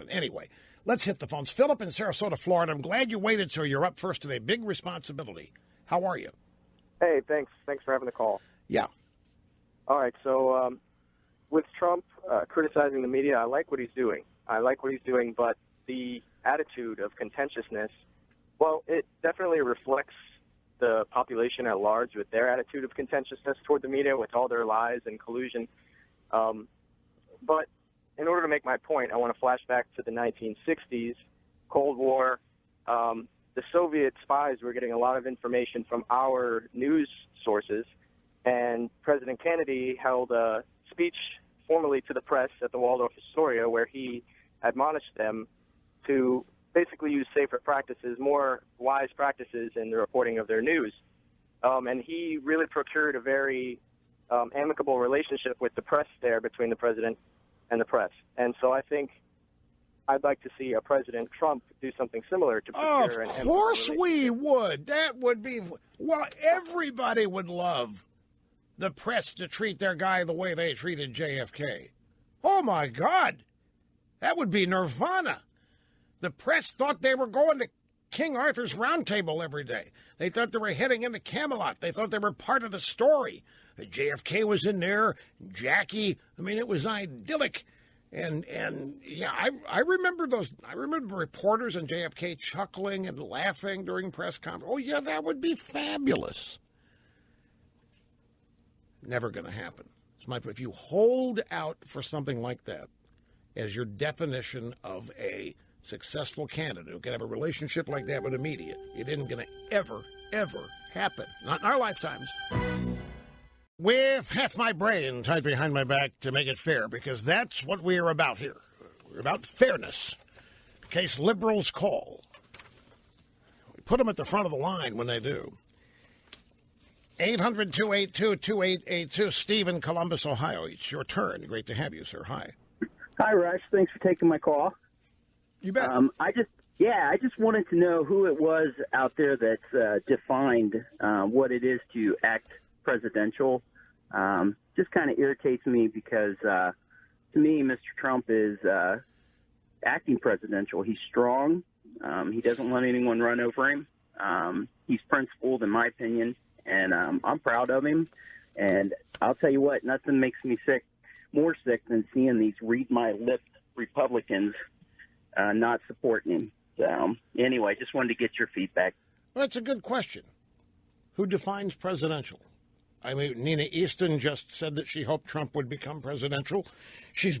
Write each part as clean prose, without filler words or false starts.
happen. Anyway, let's hit the phones. Philip in Sarasota, Florida. I'm glad you waited, so you're up first today. Big responsibility. How are you? Hey, thanks. Thanks for having the call. Yeah. All right, so with Trump criticizing the media, I like what he's doing. But the attitude of contentiousness, well, it definitely reflects the population at large with their attitude of contentiousness toward the media, with all their lies and collusion. But in order to make my point, I want to flash back to the 1960s, Cold War. The Soviet spies were getting a lot of information from our news sources, and President Kennedy held a speech formally to the press at the Waldorf Astoria where he admonished them to basically use safer practices, more wise practices in the reporting of their news. And he really procured a very amicable relationship with the press there between the president and the press. And so I think I'd like to see a President Trump do something similar to procure an amicable relationship. Of course we would. That would be, well, everybody would love the press to treat their guy the way they treated JFK. Oh, my God. That would be nirvana. The press thought they were going to King Arthur's Round Table every day. They thought they were heading into Camelot. They thought they were part of the story. JFK was in there, Jackie. I mean, it was idyllic. And yeah, I remember those. I remember reporters and JFK chuckling and laughing during press conference. Oh, yeah, that would be fabulous. Never going to happen. If you hold out for something like that as your definition of a successful candidate who can have a relationship like that with the media, it isn't going to ever happen. Not in our lifetimes. With half my brain tied behind my back to make it fair, because that's what we are about here. We're about fairness. In case liberals call, we put them at the front of the line when they do. 800-282-2882. Steve in Columbus, Ohio. It's your turn. Great to have you, sir. Hi. Hi, Rush. Thanks for taking my call. You bet. I just wanted to know who it was out there that's defined what it is to act presidential. Just kind of irritates me because, to me, Mr. Trump is acting presidential. He's strong. He doesn't let anyone run over him. He's principled, in my opinion, and I'm proud of him. And I'll tell you what, nothing makes me more sick than seeing these read-my-lips Republicans not supporting him. So, anyway, just wanted to get your feedback. Well, that's a good question. Who defines presidential? I mean, Nina Easton just said that she hoped Trump would become presidential. She's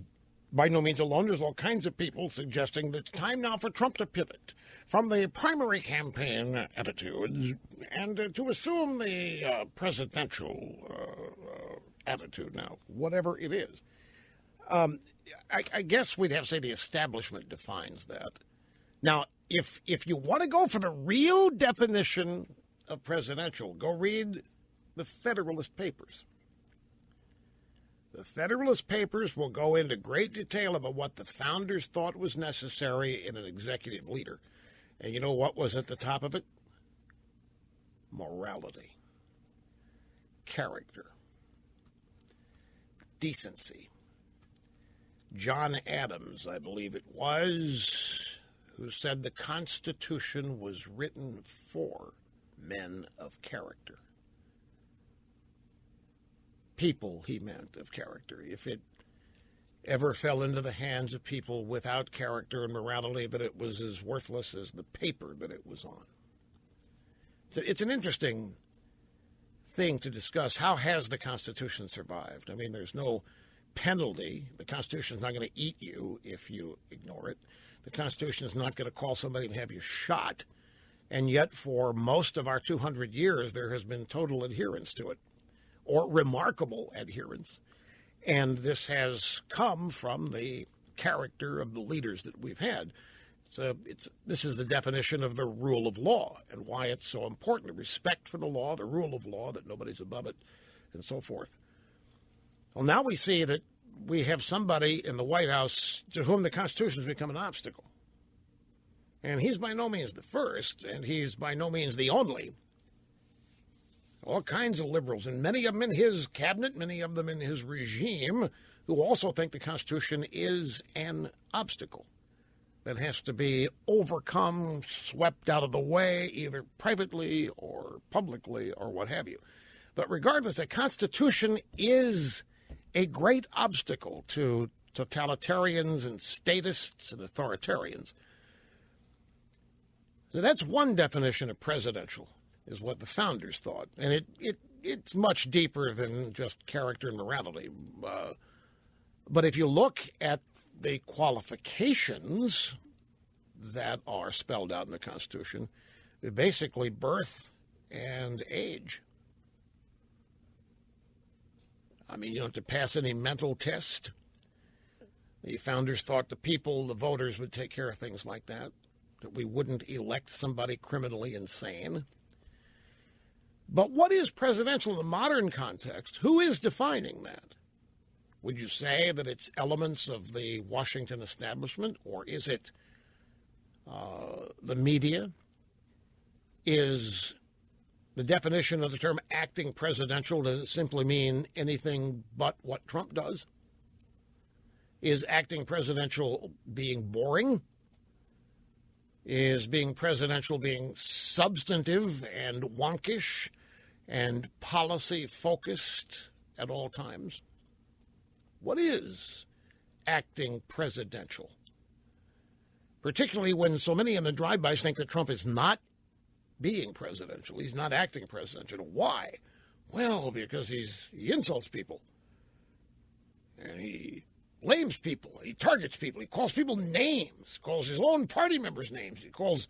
by no means alone. There's all kinds of people suggesting that it's time now for Trump to pivot from the primary campaign attitudes and to assume the presidential attitude now, whatever it is. I guess we'd have to say the establishment defines that. Now, if you want to go for the real definition of presidential, go read the Federalist Papers. The Federalist Papers will go into great detail about what the founders thought was necessary in an executive leader. And you know what was at the top of it? Morality, character, decency. John Adams, I believe it was, who said the Constitution was written for men of character. People, he meant, of character. If it ever fell into the hands of people without character and morality, that it was as worthless as the paper that it was on. So it's an interesting thing to discuss. How has the Constitution survived? I mean, there's no penalty. The Constitution is not going to eat you if you ignore it. The Constitution is not going to call somebody and have you shot. And yet, for most of our 200 years, there has been total adherence to it, or remarkable adherence. And this has come from the character of the leaders that we've had. So this is the definition of the rule of law and why it's so important. Respect for the law, the rule of law, that nobody's above it, and so forth. Well, now we see that we have somebody in the White House to whom the Constitution has become an obstacle. And he's by no means the first, and he's by no means the only. All kinds of liberals, and many of them in his cabinet, many of them in his regime, who also think the Constitution is an obstacle. that has to be overcome, swept out of the way, either privately or publicly or what have you. But regardless, the Constitution is a great obstacle to totalitarians and statists and authoritarians. So that's one definition of presidential, is what the founders thought. And it's much deeper than just character and morality. But if you look at the qualifications that are spelled out in the Constitution, they're basically birth and age. I mean, you don't have to pass any mental test. The founders thought the people, the voters, would take care of things like that we wouldn't elect somebody criminally insane. But what is presidential in the modern context? Who is defining that? Would you say that it's elements of the Washington establishment, or is it the media? Is the definition of the term acting presidential, does it simply mean anything but what Trump does? Is acting presidential being boring? Is being presidential being substantive and wonkish and policy-focused at all times? What is acting presidential? Particularly when so many in the drive-bys think that Trump is not being presidential. He's not acting presidential. Why? Well, because he insults people. And he blames people. He targets people. He calls people names. Calls his own party members names. He calls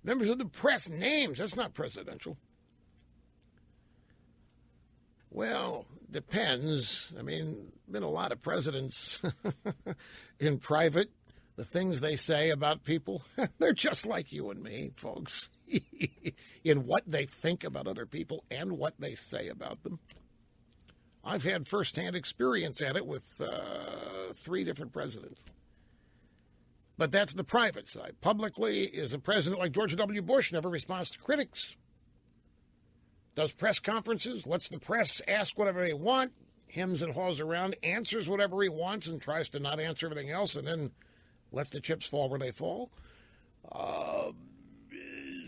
members of the press names. That's not presidential. Well, depends. I mean, been a lot of presidents in private. The things they say about people, they're just like you and me, folks, in what they think about other people and what they say about them. I've had firsthand experience at it with 3 different presidents. But that's the private side. Publicly, is a president like George W. Bush, never responds to critics. Does press conferences, lets the press ask whatever they want, hems and haws around, answers whatever he wants, and tries to not answer everything else, and then lets the chips fall where they fall.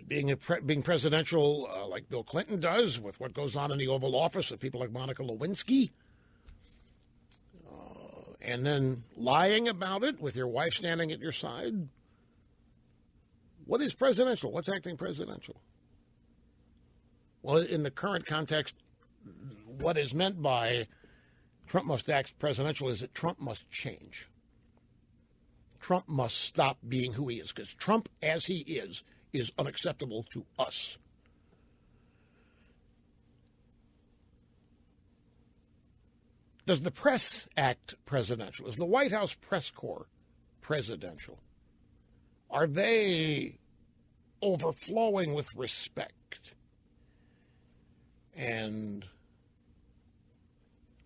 Being presidential like Bill Clinton does, with what goes on in the Oval Office with people like Monica Lewinsky. And then lying about it with your wife standing at your side. What is presidential? What's acting presidential? Well, in the current context, what is meant by Trump must act presidential is that Trump must change. Trump must stop being who he is, because Trump, as he is unacceptable to us. Does the press act presidential? Is the White House press corps presidential? Are they overflowing with respect and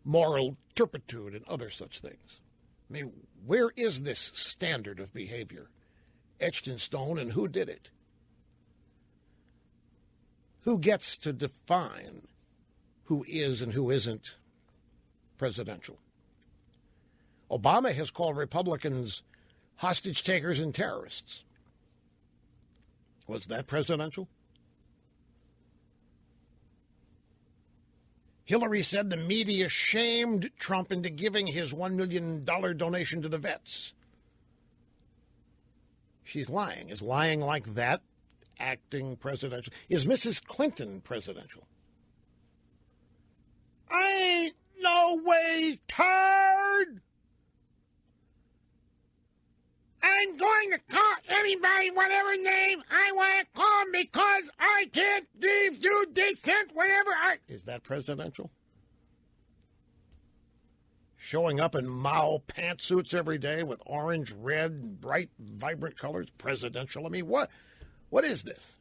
moral turpitude and other such things? I mean, where is this standard of behavior etched in stone, and who did it? Who gets to define who is and who isn't presidential? Obama has called Republicans hostage takers and terrorists. Was that presidential? Hillary said the media shamed Trump into giving his $1 million donation to the vets. She's lying. Is lying like that acting presidential? Is Mrs. Clinton presidential? I ain't no way tired. I'm going to call anybody whatever name I want to call them because I can't leave you decent whatever I... Is that presidential? Showing up in Mao pantsuits every day with orange, red, bright, vibrant colors, presidential? I mean, what is this?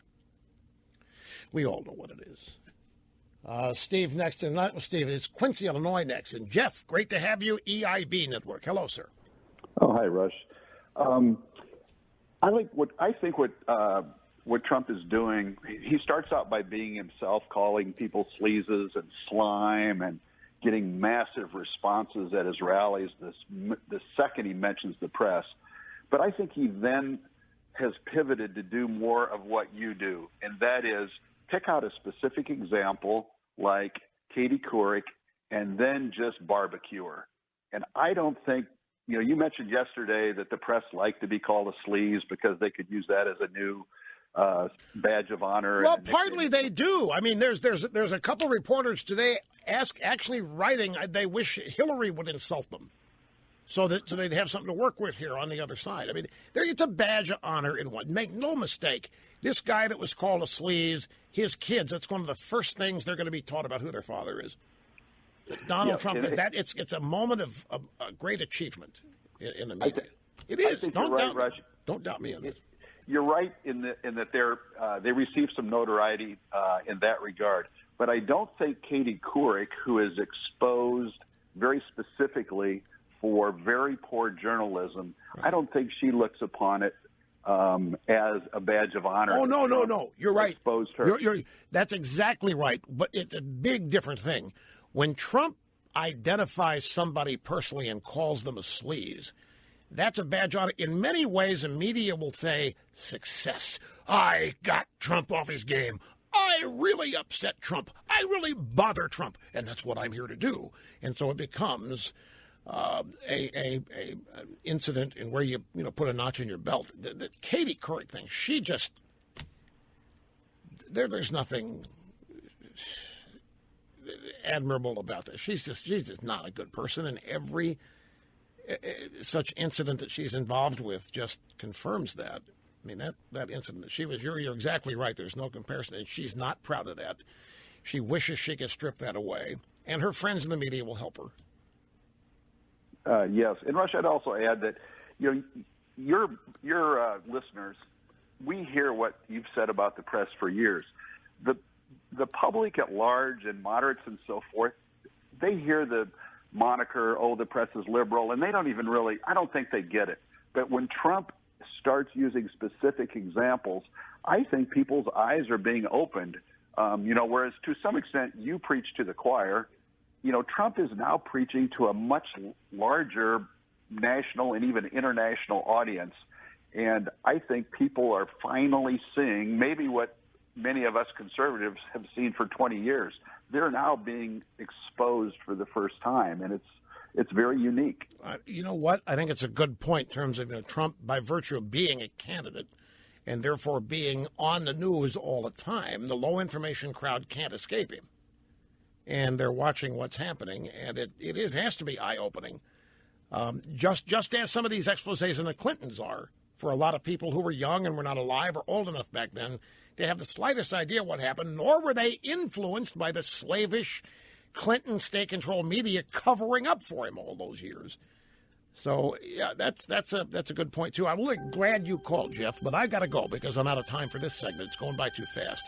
We all know what it is. Steve next, and not Steve, it's Quincy, Illinois next. And Jeff, great to have you, EIB Network. Hello, sir. Oh, hi, Rush. I think what Trump is doing. He starts out by being himself, calling people sleazes and slime, and getting massive responses at his rallies. The second he mentions the press, But I think he then has pivoted to do more of what you do, and that is pick out a specific example like Katie Couric and then just barbecue her. And I don't think, you mentioned yesterday that the press liked to be called a sleaze because they could use that as a new badge of honor. Well, partly they do. I mean, there's a couple reporters today actually writing they wish Hillary would insult them, so they'd have something to work with here on the other side. I mean, it's a badge of honor in one. Make no mistake, this guy that was called a sleaze, his kids, that's one of the first things they're going to be taught about who their father is. Donald Trump, it's a moment of a great achievement in the media. It is. Don't doubt me on this. You're right in that they received some notoriety in that regard. But I don't think Katie Couric, who is exposed very specifically for very poor journalism, I don't think she looks upon it as a badge of honor. Oh, no. You're right. Exposed her. That's exactly right. But it's a big different thing. When Trump identifies somebody personally and calls them a sleaze, that's a badge of honor. In many ways, the media will say, success. I got Trump off his game. I really upset Trump. I really bother Trump. And that's what I'm here to do. And so it becomes a incident in where you put a notch in your belt. The Katie Couric thing, she just there's nothing admirable about this. She's just not a good person, and every such incident that she's involved with just confirms that. I mean, that incident, you're exactly right. There's no comparison, and she's not proud of that. She wishes she could strip that away, and her friends in the media will help her. Yes, and Rush, I'd also add that your listeners, we hear what you've said about the press for years. The public at large and moderates and so forth, they hear the moniker, the press is liberal, and they don't even really, I don't think they get it. But when Trump starts using specific examples, I think people's eyes are being opened. Whereas to some extent you preach to the choir, Trump is now preaching to a much larger national and even international audience. And I think people are finally seeing maybe what many of us conservatives have seen for 20 years. They're now being exposed for the first time, and it's very unique. You know what? I think it's a good point in terms of Trump, by virtue of being a candidate and therefore being on the news all the time, the low information crowd can't escape him. And they're watching what's happening, and it has to be eye-opening. Just as some of these exposés in the Clintons are for a lot of people who were young and were not alive or old enough back then to have the slightest idea what happened, nor were they influenced by the slavish Clinton state-controlled media covering up for him all those years. So, yeah, that's a good point, too. I'm really glad you called, Jeff, but I got to go because I'm out of time for this segment. It's going by too fast.